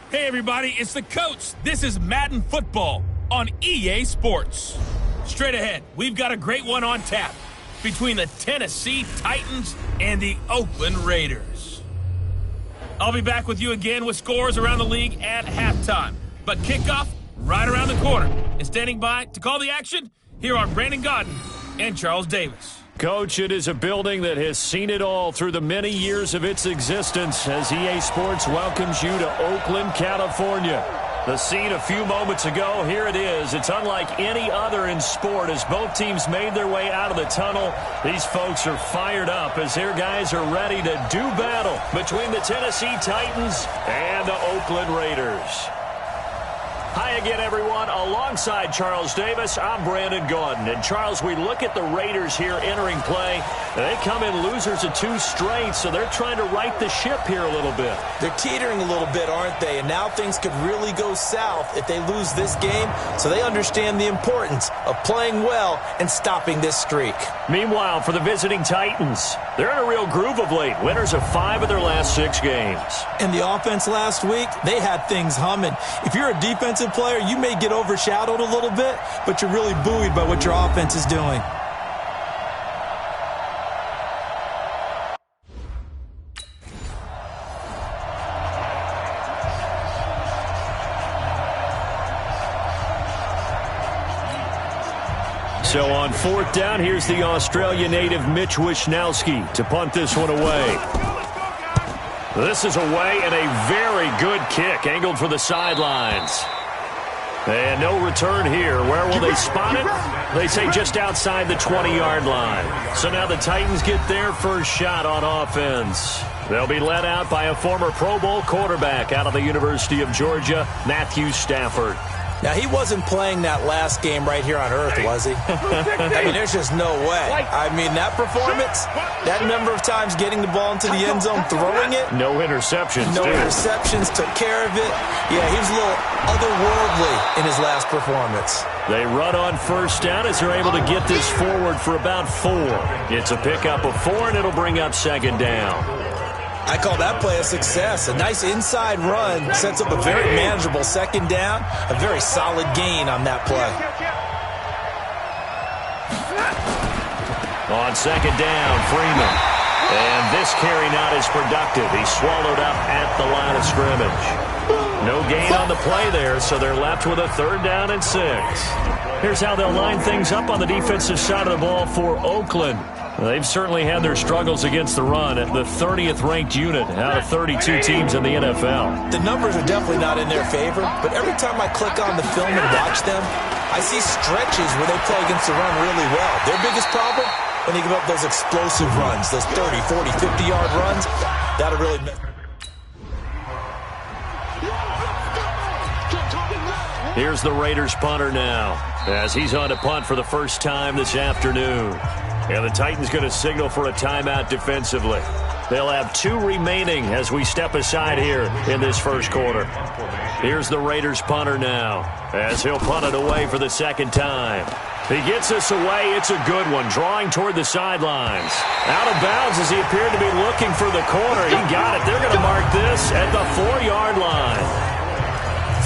Hey everybody, it's the coach. This is Madden Football on EA Sports. Straight ahead, we've got a great one on tap between the Tennessee Titans and the Oakland Raiders. I'll be back with you again with scores around the league at halftime. But kickoff right around the corner. And standing by to call the action, here are Brandon Godden and Charles Davis. Coach, it is a building that has seen it all through the many years of its existence as EA Sports welcomes you to Oakland, California. The scene a few moments ago, here it is. It's unlike any other in sport as both teams made their way out of the tunnel. These folks are fired up as their guys are ready to do battle between the Tennessee Titans and the Oakland Raiders. Hi again, everyone. Alongside Charles Davis, I'm Brandon Gaudin. And, Charles, we look at the Raiders here entering play. They come in losers of 2 straight, so they're trying to right the ship here a little bit. They're teetering a little bit, aren't they? And now things could really go south if they lose this game, so they understand the importance of playing well and stopping this streak. Meanwhile, for the visiting Titans, they're in a real groove of late. Winners of 5 of their last 6 games. And the offense last week, they had things humming. If you're a defensive player, you may get overshadowed a little bit, but you're really buoyed by what your offense is doing. So on 4th down, here's the Australia native Mitch Wishnowski to punt this one away. This is away and a very good kick angled for the sidelines. And no return here. Where will they spot it? They say just outside the 20-yard line. So now the Titans get their first shot on offense. They'll be led out by a former Pro Bowl quarterback out of the University of Georgia, Matthew Stafford. Now, he wasn't playing that last game right here on Earth, was he? I mean, there's just no way. I mean, that performance, that number of times getting the ball into the end zone, throwing it. No interceptions, No interceptions, took care of it. Yeah, he was a little otherworldly in his last performance. They run on 1st down as they're able to get this forward for about 4. It's a pickup of 4, and it'll bring up 2nd down. I call that play a success. A nice inside run sets up a very manageable 2nd down. A very solid gain on that play. On 2nd down, Freeman. And this carry not as productive. He's swallowed up at the line of scrimmage. No gain on the play there, so they're left with a 3rd down and 6. Here's how they'll line things up on the defensive side of the ball for Oakland. They've certainly had their struggles against the run at the 30th ranked unit out of 32 teams in the NFL. The numbers are definitely not in their favor, but every time I click on the film and watch them, I see stretches where they play against the run really well. Their biggest problem, when they give up those explosive runs, those 30, 40, 50-yard runs, that'll really mess. Here's the Raiders punter now as he's on to punt for the first time this afternoon. And the Titans going to signal for a timeout defensively. They'll have 2 remaining as we step aside here in this first quarter. Here's the Raiders punter now as he'll punt it away for the 2nd time. He gets this away. It's a good one, drawing toward the sidelines. Out of bounds as he appeared to be looking for the corner. He got it. They're going to mark this at the 4-yard line.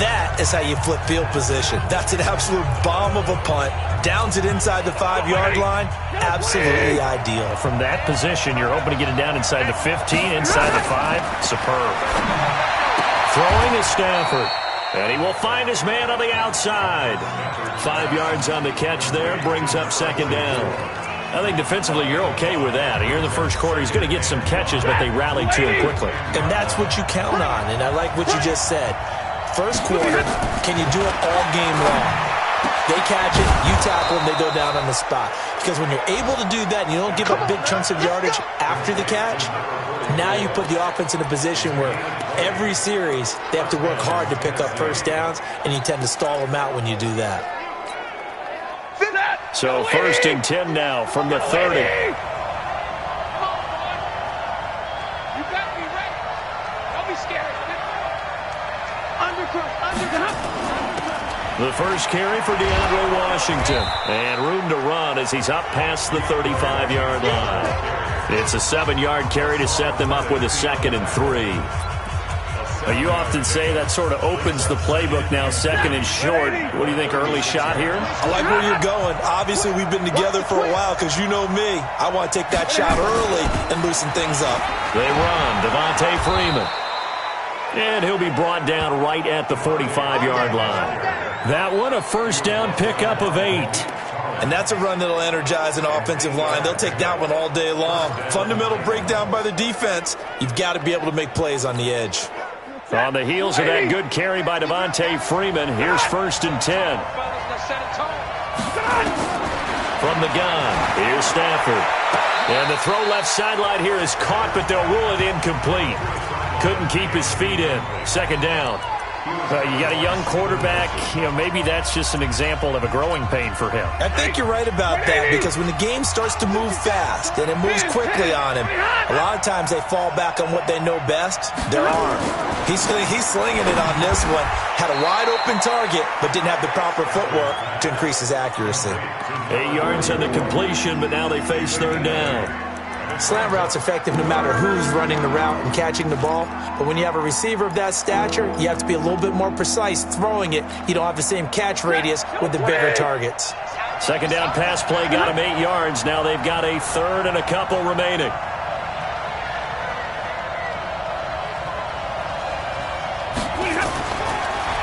That is how you flip field position. That's an absolute bomb of a punt. Downs it inside the 5-yard line. Absolutely ideal. From that position, you're hoping to get it down inside the 15, inside the 5. Superb. Throwing is Stafford. And he will find his man on the outside. 5 yards on the catch there. Brings up 2nd down. I think defensively you're okay with that. Here in the first quarter, he's going to get some catches, but they rallied to him quickly. And that's what you count on. And I like what you just said. First quarter, can you do it all game long? They catch it, you tackle them, they go down on the spot. Because when you're able to do that and you don't give up big chunks of yardage after the catch, now you put the offense in a position where every series they have to work hard to pick up 1st downs, and you tend to stall them out when you do that. So 1st and 10 now from the 30. The first carry for DeAndre Washington. And room to run as he's up past the 35-yard line. It's a 7-yard carry to set them up with a 2nd and 3. You often say that sort of opens the playbook now, second and short. What do you think, early shot here? I like where you're going. Obviously, we've been together for a while because you know me. I want to take that shot early and loosen things up. They run. Devontae Freeman. And he'll be brought down right at the 45-yard line. That one, a first down pickup of 8. And that's a run that'll energize an offensive line. They'll take that one all day long. Fundamental breakdown by the defense. You've got to be able to make plays on the edge. On the heels of that good carry by Devontae Freeman, here's first and 10. From the gun, here's Stafford. And the throw left sideline here is caught, but they'll rule it incomplete. Couldn't keep his feet in. Second down. You got a young quarterback. Maybe that's just an example of a growing pain for him. I think you're right about that, because when the game starts to move fast and it moves quickly on him, a lot of times they fall back on what they know best, their arm. He's slinging it on this one. Had a wide open target, but didn't have the proper footwork to increase his accuracy. 8 yards on the completion, but now they face third down. Slant route's effective no matter who's running the route and catching the ball. But when you have a receiver of that stature, you have to be a little bit more precise throwing it. You don't have the same catch radius with the bigger targets. Second down pass play got him 8 yards. Now they've got a third and a couple remaining.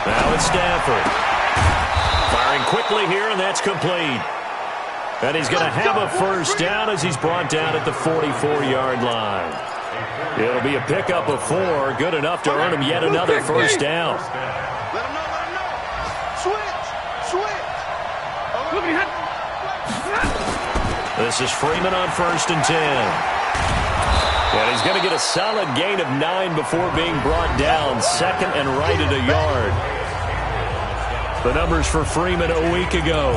Now it's Stafford. Firing quickly here, and that's complete. And he's going to have a first down as he's brought down at the 44-yard line. It'll be a pickup of 4, good enough to earn him yet another first down. This is Freeman on first and 10. And he's going to get a solid gain of 9 before being brought down, second and right at a yard. The numbers for Freeman a week ago.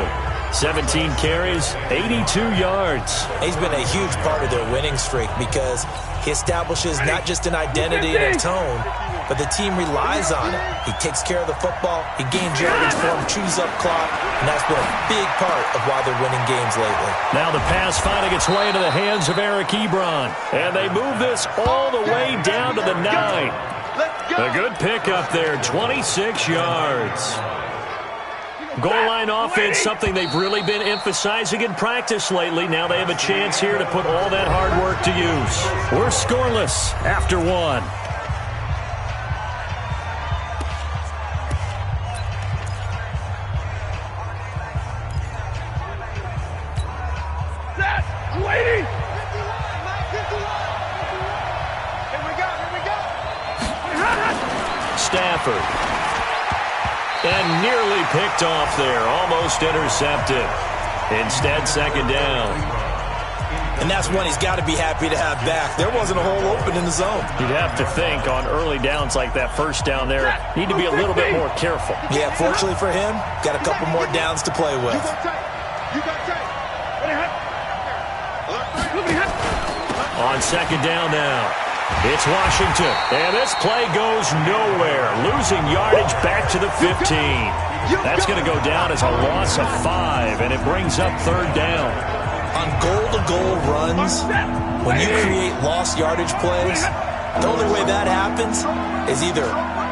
17 carries, 82 yards. He's been a huge part of their winning streak because he establishes not just an identity and a tone, but the team relies on it. He takes care of the football, he gains yardage for him, chews up clock, and that's been a big part of why they're winning games lately. Now the pass finding its way into the hands of Eric Ebron. And they move this all the way down to the 9. A good pickup there, 26 yards. Goal line offense, something they've really been emphasizing in practice lately. Now they have a chance here to put all that hard work to use. We're scoreless after 1. Lady! Stafford. And nearly picked off there. Almost intercepted. Instead, second down. And that's one he's got to be happy to have back. There wasn't a hole open in the zone. You'd have to think on early downs like that first down there, need to be a little bit more careful. Yeah, fortunately for him, got a couple more downs to play with. On second down now. It's Washington, and this play goes nowhere. Losing yardage back to the 15. That's going to go down as a loss of 5, and it brings up third down. On goal-to-goal runs, when you create lost yardage plays, the only way that happens is either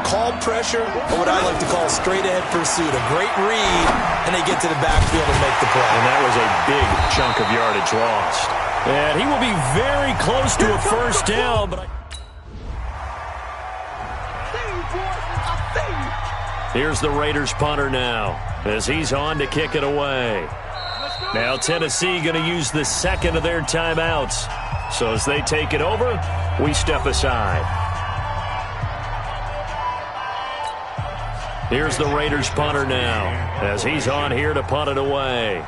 called pressure or what I like to call straight-ahead pursuit. A great read, and they get to the backfield and make the play. And that was a big chunk of yardage lost. And he will be very close to a first down. But here's the Raiders punter now as he's on to kick it away. Now Tennessee going to use the second of their timeouts. So as they take it over, we step aside. Here's the Raiders punter now as he's on here to punt it away.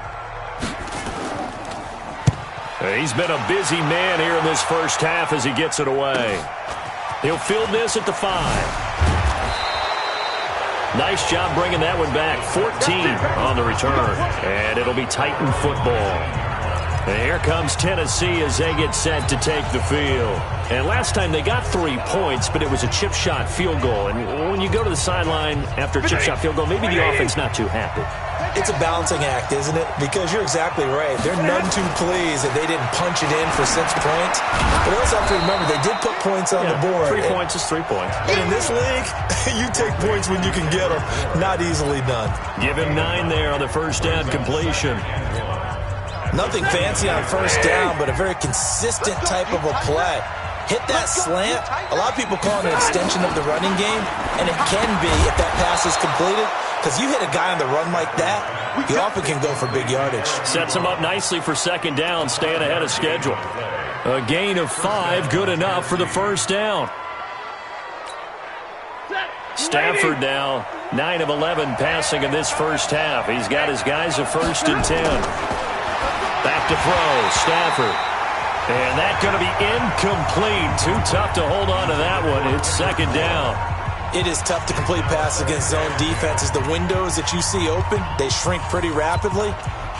He's been a busy man here in this first half as he gets it away. He'll field this at the 5. Nice job bringing that one back. 14 on the return. And it'll be Titan football. And here comes Tennessee as they get set to take the field. And last time they got 3 points, but it was a chip shot field goal. And when you go to the sideline after a chip shot field goal, maybe the offense not too happy. It's a balancing act, isn't it? Because you're exactly right. They're none too pleased that they didn't punch it in for 6 points. But also have to remember, they did put points on the board. 3 points is 3 points. And in this league, you take points when you can get them. Not easily done. Give him 9 there on the first down completion. Nothing fancy on first down, but a very consistent type of a play. Hit that slant. A lot of people call it an extension of the running game, and it can be if that pass is completed, because you hit a guy on the run like that, you often can go for big yardage. Sets him up nicely for second down, staying ahead of schedule. A gain of 5, good enough for the first down. Stafford now 9 of 11 passing in this first half. He's got his guys a 1st and 10. Back to throw, Stafford. And that's going to be incomplete. Too tough to hold on to that one. It's second down. It is tough to complete passes against zone defenses. The windows that you see open, they shrink pretty rapidly.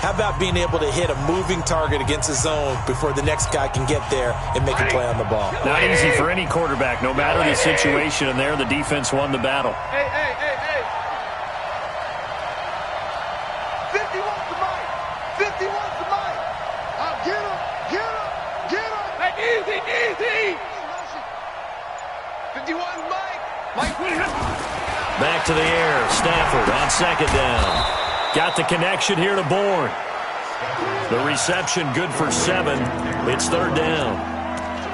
How about being able to hit a moving target against a zone before the next guy can get there and make a play on the ball? Not easy for any quarterback, no matter the situation. And there, the defense won the battle. Hey. 51's the mic. 51's the mic. Get him. Hey, easy. 51's Mike. Back to the air. Stafford on second down. Got the connection here to Bourne. The reception good for 7. It's third down.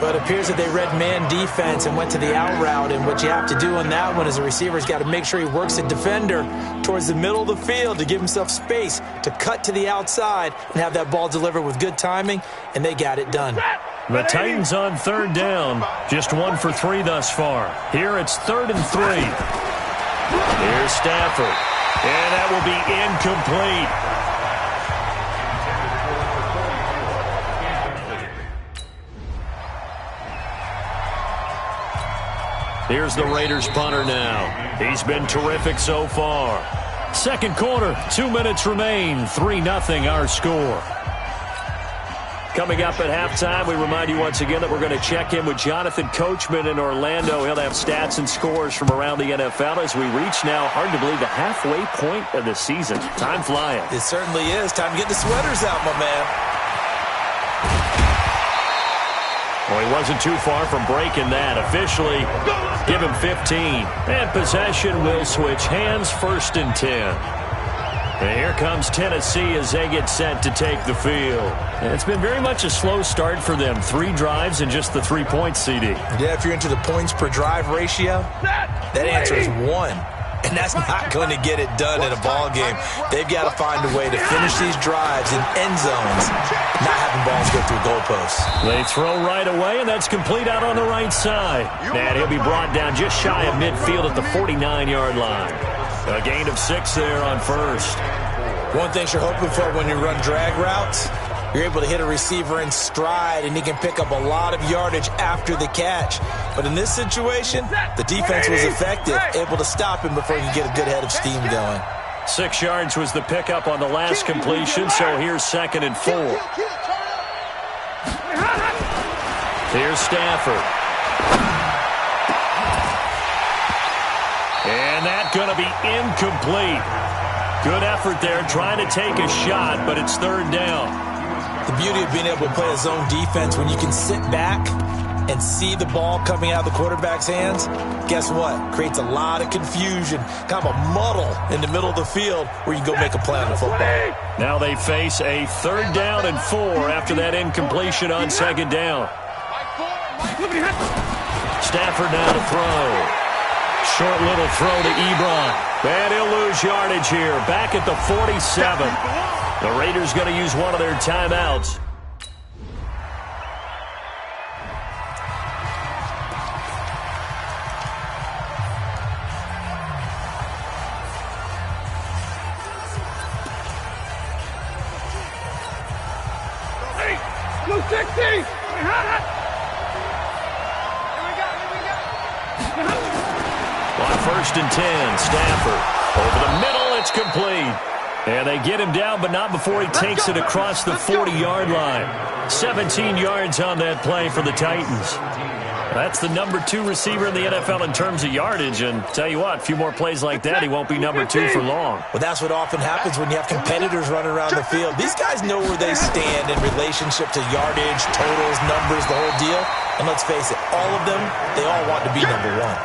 But it appears that they read man defense and went to the out route. And what you have to do on that one is a receiver's got to make sure he works the defender towards the middle of the field to give himself space to cut to the outside and have that ball delivered with good timing, and they got it done. The Titans on third down, just 1 for 3 thus far. Here it's 3rd and 3. Here's Stafford, and that will be incomplete. Here's the Raiders punter now. He's been terrific so far. Second quarter, 2 minutes remain. 3-0 our score. Coming up at halftime, we remind you once again that we're going to check in with Jonathan Coachman in Orlando. He'll have stats and scores from around the NFL as we reach now, hard to believe, the halfway point of the season. Time flying. It certainly is. Time to get the sweaters out, my man. Well, he wasn't too far from breaking that. Officially, give him 15. And possession will switch hands, 1st and 10. And here comes Tennessee as they get set to take the field. And it's been very much a slow start for them. 3 drives and just the 3 points, CD. Yeah, if you're into the points per drive ratio, that answer is 1. And that's not going to get it done in a ball game. They've got to find a way to finish these drives in end zones, not having balls go through goalposts. They throw right away, and that's complete out on the right side. And he'll be brought down just shy of midfield at the 49-yard line. A gain of 6 there on first. One thing you're hoping for when you run drag routes, you're able to hit a receiver in stride, and he can pick up a lot of yardage after the catch. But in this situation, the defense was effective, able to stop him before he could get a good head of steam going. 6 yards was the pickup on the last completion, so here's 2nd and 4. Here's Stafford. And that's going to be incomplete. Good effort there, trying to take a shot, but it's 3rd down. The beauty of being able to play a zone defense, when you can sit back and see the ball coming out of the quarterback's hands, guess what? Creates a lot of confusion, kind of a muddle in the middle of the field where you go make a play on the football. Now they face a 3rd down and 4 after that incompletion on 2nd down. Stafford now to throw. Short little throw to Ebron. And he'll lose yardage here. Back at the 47. The Raiders going to use one of their timeouts. Hey, blue 60. On 1st and 10, Stafford. Over the middle, it's complete. And they get him down, but not before he takes it across the 40-yard line. 17 yards on that play for the Titans. That's the number 2 receiver in the NFL in terms of yardage, and tell you what, a few more plays like that, he won't be number 2 for long. Well, that's what often happens when you have competitors running around the field. These guys know where they stand in relationship to yardage, totals, numbers, the whole deal. And let's face it, all of them, they all want to be number 1.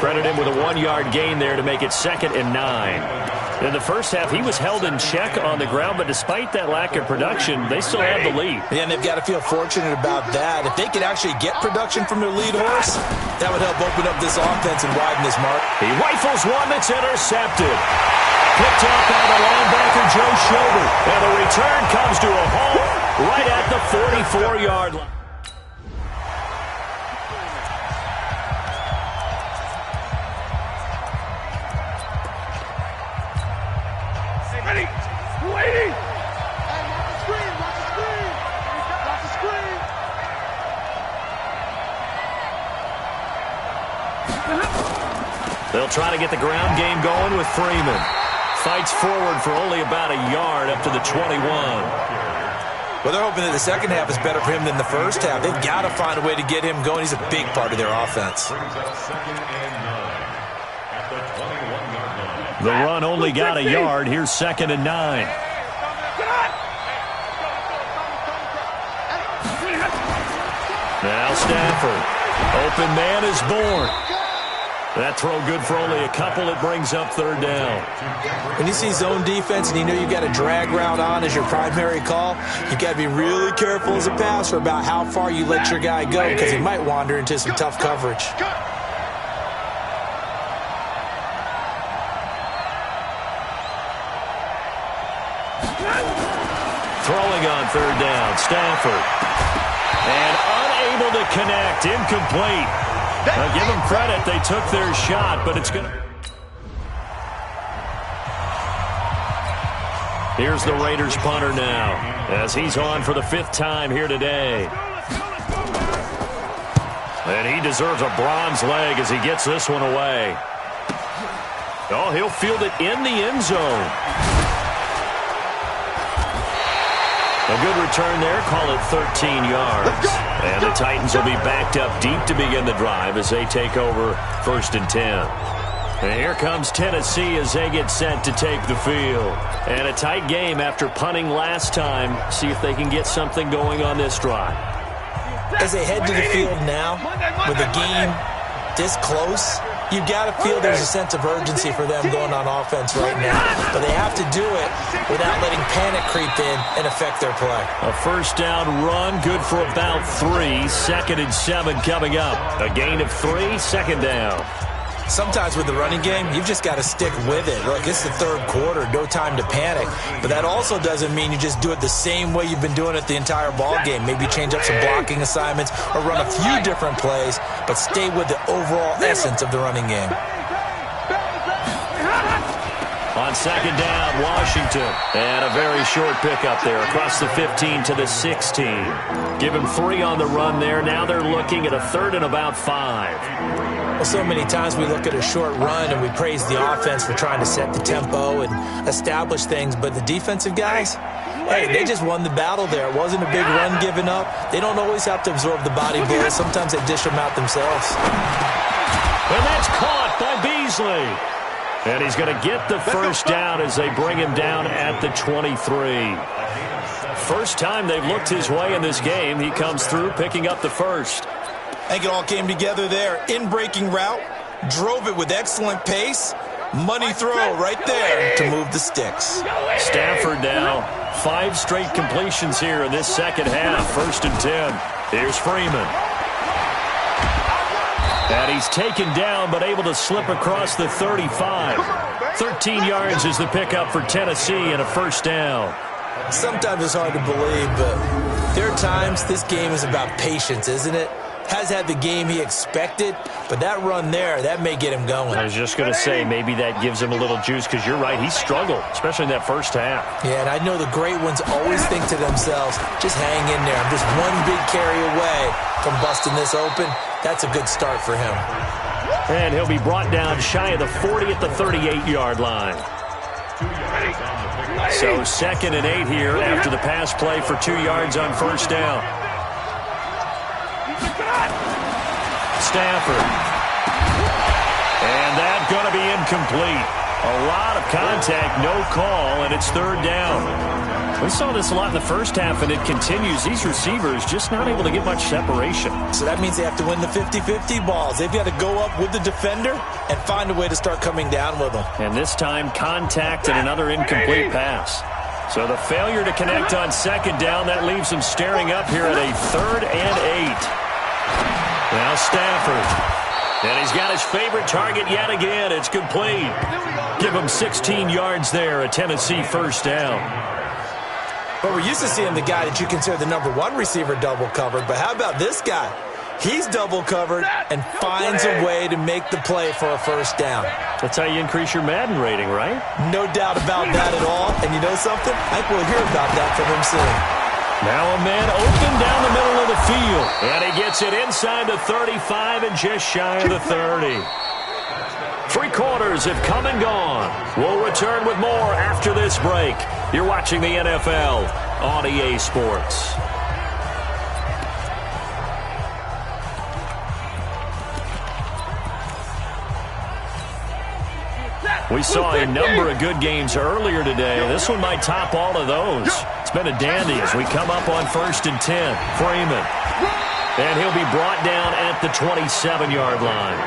Credit him with a 1-yard gain there to make it 2nd and 9. In the first half, he was held in check on the ground, but despite that lack of production, they still have the lead. Yeah, and they've got to feel fortunate about that. If they could actually get production from their lead horse, that would help open up this offense and widen this mark. He rifles one that's intercepted. Picked up by the linebacker, Joe Schobert. And the return comes to a halt right at the 44-yard line. They'll try to get the ground game going with Freeman. Fights forward for only about a yard up to the 21. Well, they're hoping that the second half is better for him than the first half. They've got to find a way to get him going. He's a big part of their offense. The run only got a yard. Here's 2nd and 9. Now Stafford. Open man is born. That throw good for only a couple. It brings up 3rd down. When you see zone defense and you know you've got a drag route on as your primary call, you've got to be really careful as a passer about how far you let your guy go because he might wander into some tough coverage. Throwing on 3rd down, Stafford. And unable to connect, incomplete. Now give them credit, they took their shot, but it's going to... Here's the Raiders punter now, as he's on for the 5th time here today. And he deserves a bronze leg as he gets this one away. Oh, he'll field it in the end zone. A good return there, call it 13 yards. And the Titans will be backed up deep to begin the drive as they take over 1st and 10. And here comes Tennessee as they get set to take the field. And a tight game after punting last time. See if they can get something going on this drive. As they head to the field now, with the game this close, you've got to feel there's a sense of urgency for them going on offense right now. But they have to do it without letting panic creep in and affect their play. A 1st down run, good for about 3. 2nd and 7 coming up. A gain of 3, 2nd down. Sometimes with the running game, you've just got to stick with it. Look, it's the 3rd quarter, no time to panic. But that also doesn't mean you just do it the same way you've been doing it the entire ball game. Maybe change up some blocking assignments or run a few different plays, but stay with the overall essence of the running game. On 2nd down, Washington. And a very short pickup there across the 15 to the 16. Give him 3 on the run there. Now they're looking at a 3rd and about 5. Well, so many times we look at a short run and we praise the offense for trying to set the tempo and establish things, but the defensive guys, hey, they just won the battle there. It wasn't a big run given up. They don't always have to absorb the body blows. Sometimes they dish them out themselves. And that's caught by Beasley. And he's going to get the 1st down as they bring him down at the 23. First time they've looked his way in this game. He comes through picking up the 1st. I think it all came together there. In-breaking route, drove it with excellent pace. Money throw right there to move the sticks. Stafford now, 5 straight completions here in this 2nd half. 1st and 10. Here's Freeman. And he's taken down but able to slip across the 35. 13 yards is the pickup for Tennessee and a 1st down. Sometimes it's hard to believe, but there are times this game is about patience, isn't it? Has had the game he expected, but that run there, that may get him going. I was just going to say, maybe that gives him a little juice, because you're right, he struggled, especially in that 1st half. Yeah, and I know the great ones always think to themselves, just hang in there. I'm just one big carry away from busting this open. That's a good start for him. And he'll be brought down shy of the 40 at the 38-yard line. So 2nd and 8 here after the pass play for 2 yards on 1st down. Stafford. And that's going to be incomplete. A lot of contact, no call, and it's third down. We saw this a lot in the first half, and it continues. These receivers just not able to get much separation. So that means they have to win the 50-50 balls. They've got to go up with the defender and find a way to start coming down with them. And this time, contact and another incomplete pass. So the failure to connect on second down, that leaves them staring up here at a 3rd and 8. Now Stafford. And he's got his favorite target yet again. It's complete. Give him 16 yards there, a Tennessee first down. But we're used to seeing the guy that you consider the #1 receiver double covered. But how about this guy? He's double covered and finds a way to make the play for a first down. That's how you increase your Madden rating, right? No doubt about that at all. And you know something? I think we'll hear about that from him soon. Now a man open down the middle of the field. And he gets it inside the 35 and just shy of the 30. 3 quarters have come and gone. We'll return with more after this break. You're watching the NFL on EA Sports. We saw a number of good games earlier today. This one might top all of those. It's been a dandy as we come up on 1st and 10. Freeman. And he'll be brought down at the 27-yard line.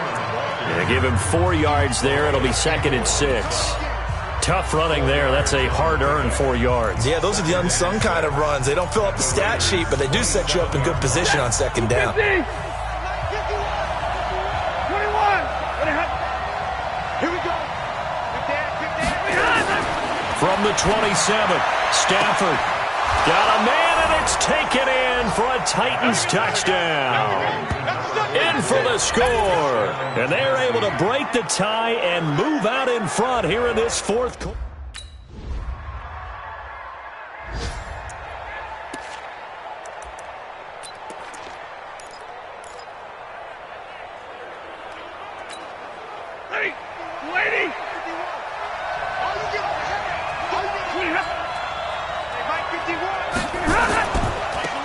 And give him 4 yards there. It'll be 2nd and 6. Tough running there. That's a hard-earned 4 yards. Yeah, those are the unsung kind of runs. They don't fill up the stat sheet, but they do set you up in good position on second down. 50. 21. Here we go. From the 27, Stafford got a man, and it's taken in for a Titans touchdown. In for the score. And they're able to break the tie and move out in front here in this 4th quarter. Lady.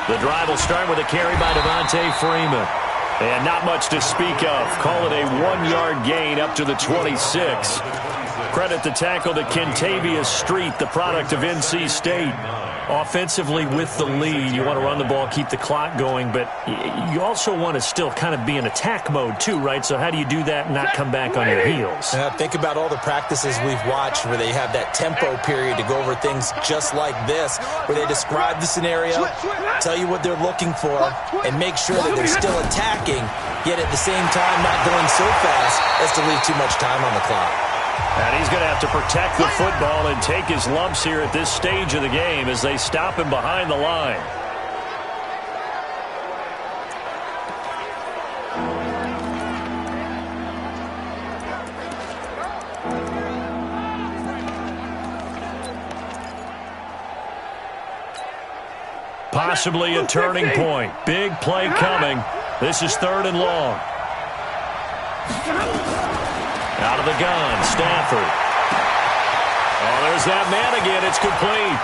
The drive will start with a carry by Devontae Freeman. And not much to speak of. Call it a 1-yard gain up to the 26. Credit the tackle to Kentavious Street, the product of NC State. Offensively with the lead, you want to run the ball, keep the clock going, but you also want to still kind of be in attack mode too, right? So how do you do that and not come back on your heels? Think about all the practices we've watched where they have that tempo period to go over things just like this, where they describe the scenario, tell you what they're looking for, and make sure that they're still attacking, yet at the same time not going so fast as to leave too much time on the clock. And he's going to have to protect the football and take his lumps here at this stage of the game as they stop him behind the line. Possibly a turning point. Big play coming. This is 3rd and long. Out of the gun, Stafford. Oh, there's that man again. It's complete.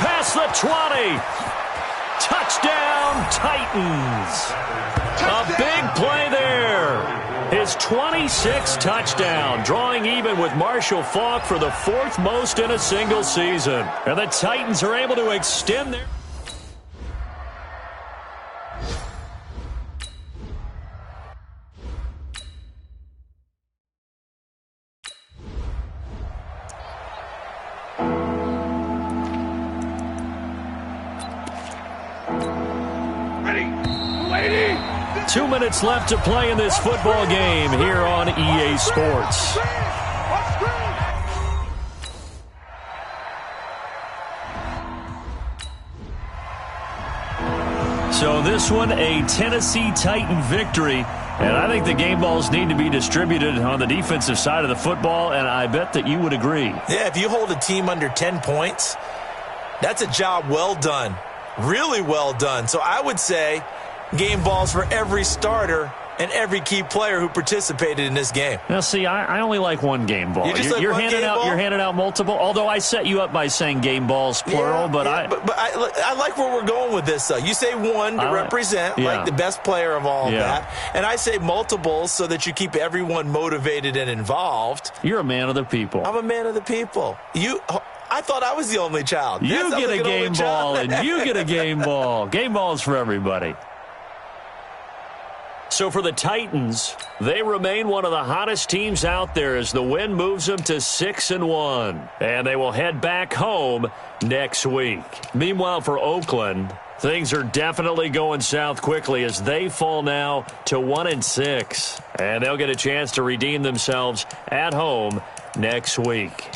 Past the 20. Touchdown, Titans. A big play there. His 26th touchdown, drawing even with Marshall Faulk for the 4th most in a single season. And the Titans are able to extend their... Ready. Lady. 2 minutes left to play in this football game here on EA Sports. So this one, a Tennessee Titan victory. And I think the game balls need to be distributed on the defensive side of the football, and I bet that you would agree. Yeah, if you hold a team under 10 points, that's a job well done. Really well done. So I would say game balls for every starter and every key player who participated in this game. Now, see, I only like one game ball. You're handing out multiple. Although I set you up by saying game balls plural, but I like where we're going with this. You say one to represent like the best player of all of that, and I say multiples so that you keep everyone motivated and involved. You're a man of the people. I'm a man of the people. I thought I was the only child. You get a game ball, and you get a game ball. Game balls for everybody. So for the Titans, they remain one of the hottest teams out there as the win moves them to 6-1. And they will head back home next week. Meanwhile, for Oakland, things are definitely going south quickly as they fall now to 1-6. And they'll get a chance to redeem themselves at home next week.